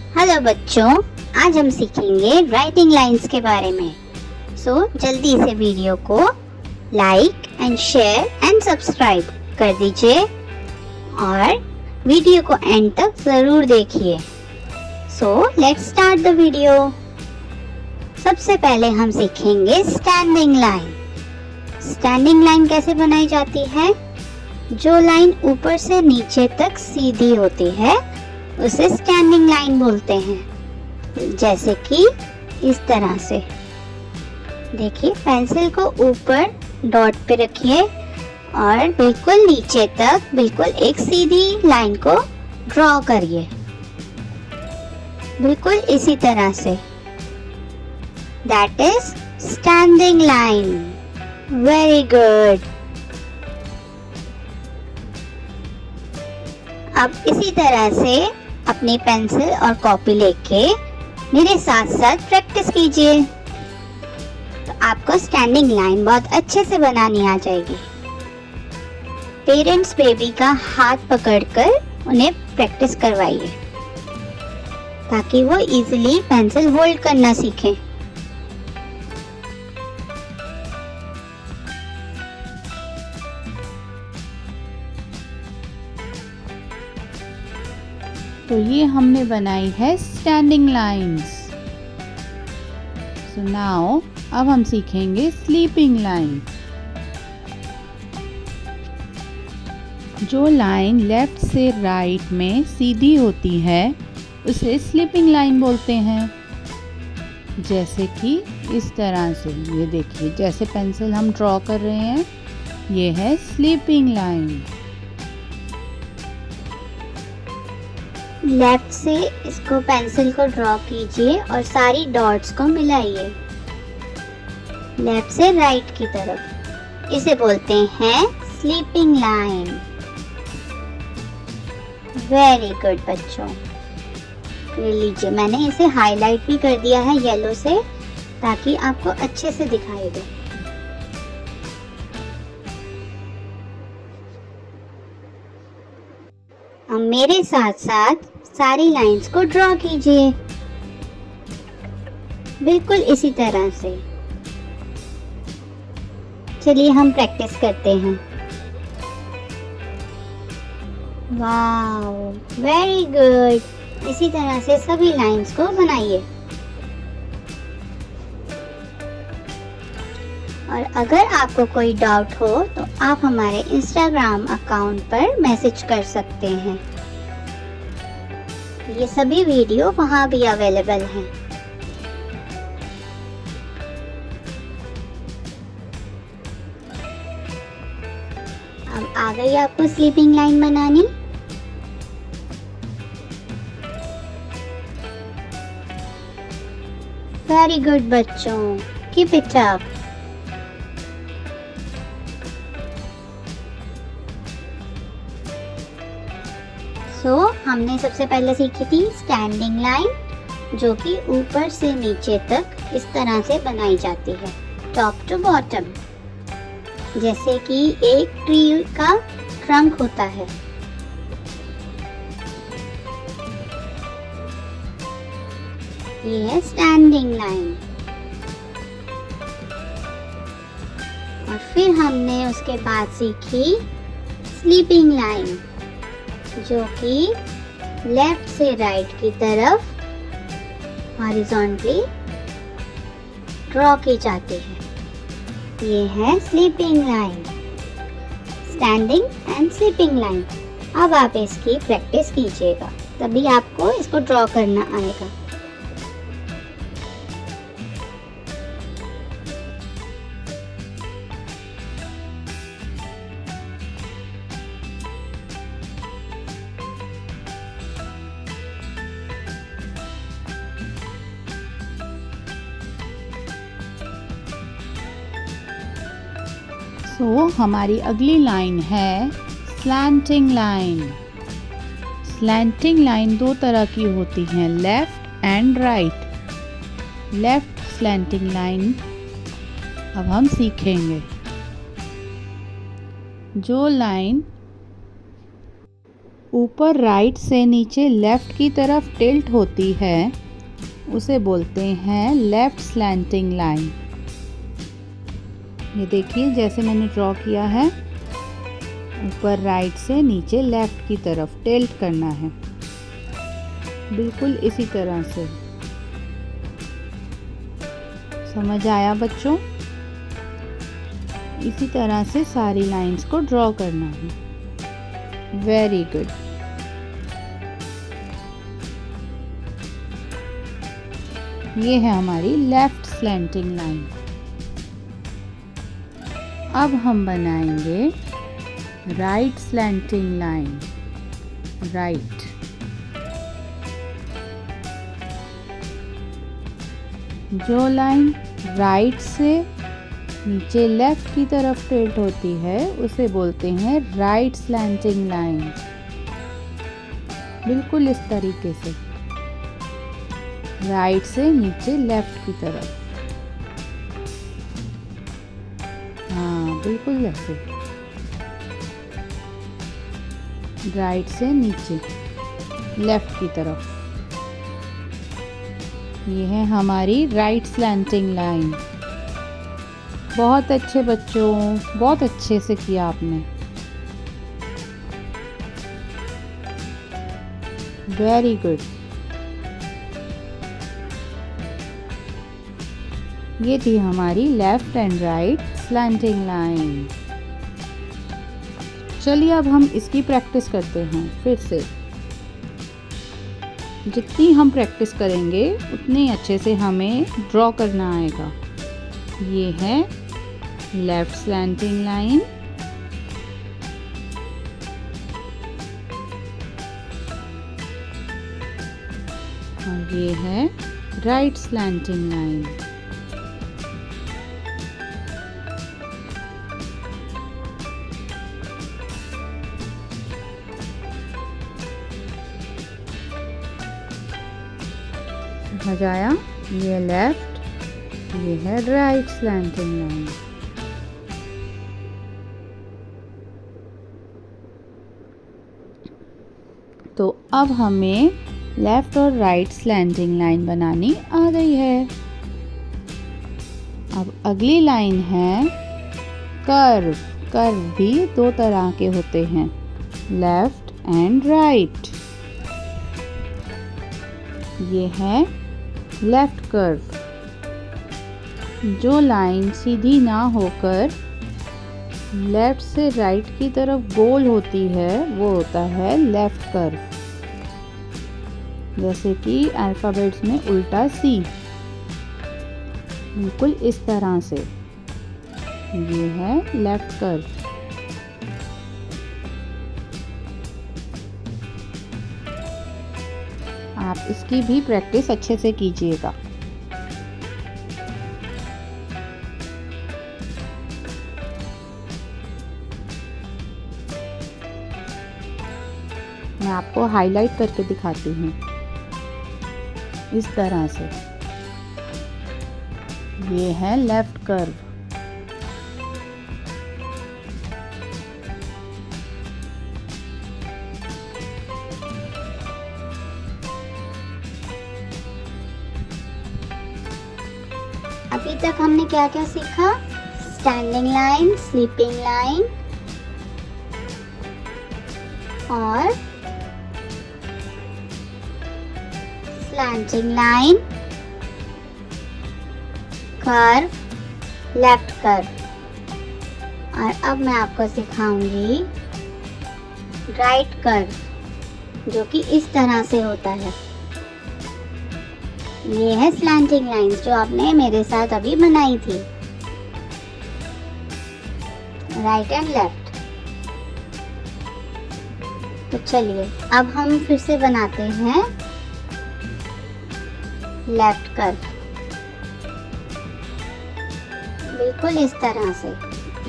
Hello बच्चों, आज हम सीखेंगे राइटिंग लाइंस के बारे में। जल्दी से वीडियो को like and share and subscribe कर दीजिए और वीडियो को एंड तक जरूर देखिए। Let's start the video. सबसे पहले हम सीखेंगे स्टैंडिंग लाइन। स्टैंडिंग लाइन कैसे बनाई जाती है? जो लाइन ऊपर से नीचे तक सीधी होती है उसे स्टैंडिंग लाइन बोलते हैं। जैसे कि इस तरह से देखिए, पेंसिल को ऊपर डॉट पे रखिए और बिल्कुल नीचे तक बिल्कुल एक सीधी लाइन को ड्रॉ करिए, बिल्कुल इसी तरह से। That is standing line. Very good. अब इसी तरह से अपनी पेंसिल और कॉपी लेके मेरे साथ साथ प्रैक्टिस कीजिए, तो आपको स्टैंडिंग लाइन बहुत अच्छे से बनानी आ जाएगी। पेरेंट्स बेबी का हाथ पकड़कर उन्हें प्रैक्टिस करवाइए ताकि वो इजीली पेंसिल होल्ड करना सीखें। तो ये हमने बनाई है स्टैंडिंग लाइंस। सो नाउ अब हम सीखेंगे स्लीपिंग लाइन। जो लाइन लेफ्ट से राइट में सीधी होती है उसे स्लीपिंग लाइन बोलते हैं। जैसे कि इस तरह से, ये देखिए जैसे पेंसिल हम ड्रॉ कर रहे हैं, ये है स्लीपिंग लाइन। लेफ्ट से इसको पेंसिल को ड्रॉ कीजिए और सारी डॉट्स को मिलाइए लेफ्ट से राइट की तरफ। इसे बोलते हैं स्लीपिंग लाइन। वेरी गुड बच्चों। ये लीजिए, मैंने इसे हाईलाइट भी कर दिया है येलो से ताकि आपको अच्छे से दिखाई दे। अब मेरे साथ साथ सारी लाइंस को ड्रॉ कीजिए बिल्कुल इसी तरह से। चलिए हम प्रैक्टिस करते हैं। Wow, very good. इसी तरह से सभी लाइंस को बनाइए। और अगर आपको कोई डाउट हो तो आप हमारे इंस्टाग्राम अकाउंट पर मैसेज कर सकते हैं। ये सभी वीडियो वहां भी अवेलेबल हैं। अब आ गई आपको स्लीपिंग लाइन बनानी। वेरी गुड बच्चों, कीप इट अप। हमने सबसे पहले सीखी थी स्टैंडिंग लाइन, जो कि ऊपर से नीचे तक इस तरह से बनाई जाती है, टॉप टू बॉटम। जैसे कि एक ट्री का ट्रंक होता है। ये है स्टैंडिंग लाइन। और फिर हमने उसके बाद सीखी स्लीपिंग लाइन, जो कि लेफ्ट से राइट की तरफ हॉरिजॉन्टली ड्रॉ की जाती है। ये है sleeping line, standing and sleeping line. अब आप इसकी प्रैक्टिस कीजिएगा, तभी आपको इसको ड्रॉ करना आएगा। हमारी अगली लाइन है स्लैंटिंग लाइन। स्लैंटिंग लाइन दो तरह की होती हैं, left and right. Left slanting line अब हम सीखेंगे। जो लाइन ऊपर राइट से नीचे लेफ़्ट की तरफ टिल्ट होती है उसे बोलते हैं लेफ़्ट स्लैंटिंग लाइन। ये देखिए जैसे मैंने ड्रॉ किया है, ऊपर राइट से नीचे लेफ़्ट की तरफ टिल्ट करना है, बिल्कुल इसी तरह से। समझ आया बच्चों? इसी तरह से सारी लाइंस को ड्रॉ करना है। Very good. ये है हमारी लेफ्ट स्लैंटिंग लाइन। अब हम बनाएंगे राइट स्लैंटिंग लाइन। राइट, जो लाइन राइट से नीचे लेफ्ट की तरफ टिल्ट होती है उसे बोलते हैं राइट स्लैंटिंग लाइन। बिल्कुल इस तरीके से, राइट से नीचे लेफ्ट की तरफ। हाँ, बिल्कुल ऐसे, राइट से नीचे लेफ्ट की तरफ। ये है हमारी राइट स्लैंटिंग लाइन। बहुत अच्छे बच्चों, बहुत अच्छे से किया आपने। Very good. ये थी हमारी left and right slanting line. चलिए अब हम इसकी प्रैक्टिस करते हैं फिर से। जितनी हम प्रैक्टिस करेंगे उतनी अच्छे से हमें ड्रॉ करना आएगा। ये है लेफ्ट स्लैंटिंग लाइन, और ये है राइट स्लैंटिंग लाइन। समझ आया? ये लेफ्ट, ये है राइट स्लैंटिंग लाइन। तो अब हमें लेफ्ट और राइट स्लैंटिंग लाइन बनानी आ गई है। अब अगली लाइन है कर्व। कर्व भी दो तरह के होते हैं, लेफ्ट एंड राइट। ये है लेफ्ट कर्व। जो लाइन सीधी ना होकर लेफ्ट से राइट की तरफ गोल होती है वो होता है लेफ्ट कर्व। जैसे कि अल्फ़ाबेट्स में उल्टा सी, बिल्कुल इस तरह से। ये है लेफ्ट कर्व। आप इसकी भी प्रैक्टिस अच्छे से कीजिएगा। मैं आपको हाईलाइट करके दिखाती हूँ इस तरह से। ये है लेफ्ट कर्व। अभी तक हमने क्या क्या सीखा? स्टैंडिंग लाइन, स्लीपिंग लाइन और slanting line, curve, left curve. और अब मैं आपको सिखाऊंगी राइट कर्व, जो कि इस तरह से होता है। ये है स्लैंटिंग लाइंस जो आपने मेरे साथ अभी बनाई थी, राइट एंड लेफ्ट। तो चलिए अब हम फिर से बनाते हैं लेफ्ट कर्व, बिल्कुल इस तरह से।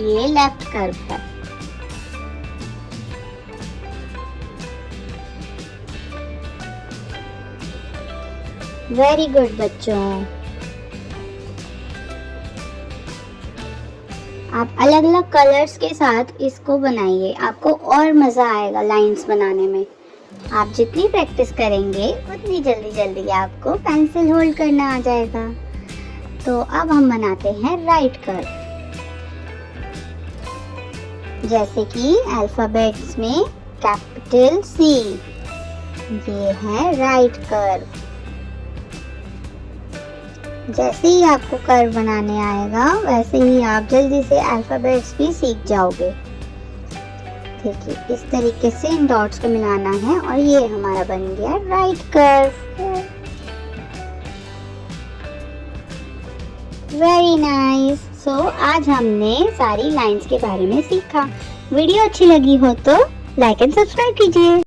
ये लेफ्ट कर्व है। वेरी गुड बच्चों। आप अलग अलग कलर्स के साथ इसको बनाइए, आपको और मज़ा आएगा लाइंस बनाने में। आप जितनी प्रैक्टिस करेंगे उतनी जल्दी जल्दी आपको पेंसिल होल्ड करना आ जाएगा। तो अब हम बनाते हैं राइट कर्व। जैसे कि अल्फाबेट्स में कैपिटल C, ये है राइट कर्व। जैसे ही आपको कर्व बनाने आएगा वैसे ही आप जल्दी से अल्फाबेट्स भी सीख जाओगे। देखिए, इस तरीके से इन डॉट्स को मिलाना है और ये हमारा बन गया right curve. Very nice. So आज हमने सारी लाइंस के बारे में सीखा। वीडियो अच्छी लगी हो तो लाइक एंड सब्सक्राइब कीजिए।